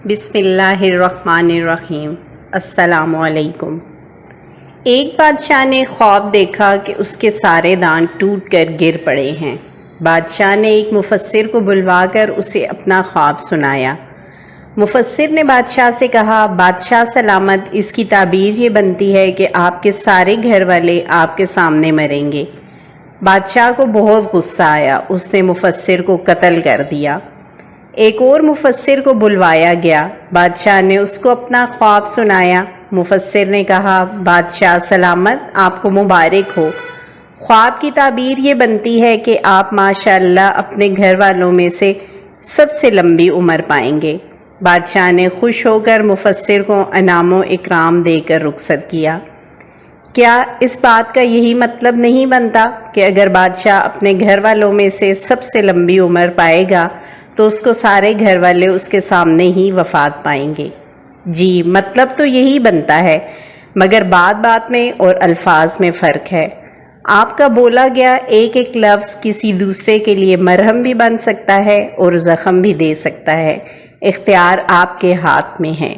بسم اللہ الرحمن الرحیم۔ السلام علیکم۔ ایک بادشاہ نے خواب دیکھا کہ اس کے سارے دان ٹوٹ کر گر پڑے ہیں۔ بادشاہ نے ایک مفسر کو بلوا کر اسے اپنا خواب سنایا۔ مفسر نے بادشاہ سے کہا، بادشاہ سلامت، اس کی تعبیر یہ بنتی ہے کہ آپ کے سارے گھر والے آپ کے سامنے مریں گے۔ بادشاہ کو بہت غصہ آیا، اس نے مفسر کو قتل کر دیا۔ ایک اور مفسر کو بلوایا گیا، بادشاہ نے اس کو اپنا خواب سنایا۔ مفسر نے کہا، بادشاہ سلامت، آپ کو مبارک ہو، خواب کی تعبیر یہ بنتی ہے کہ آپ ماشاءاللہ اپنے گھر والوں میں سے سب سے لمبی عمر پائیں گے۔ بادشاہ نے خوش ہو کر مفسر کو انعام و اکرام دے کر رخصت کیا۔ کیا اس بات کا یہی مطلب نہیں بنتا کہ اگر بادشاہ اپنے گھر والوں میں سے سب سے لمبی عمر پائے گا تو اس کو سارے گھر والے اس کے سامنے ہی وفات پائیں گے؟ جی، مطلب تو یہی بنتا ہے، مگر بات بات میں اور الفاظ میں فرق ہے۔ آپ کا بولا گیا ایک ایک لفظ کسی دوسرے کے لیے مرہم بھی بن سکتا ہے اور زخم بھی دے سکتا ہے۔ اختیار آپ کے ہاتھ میں ہے۔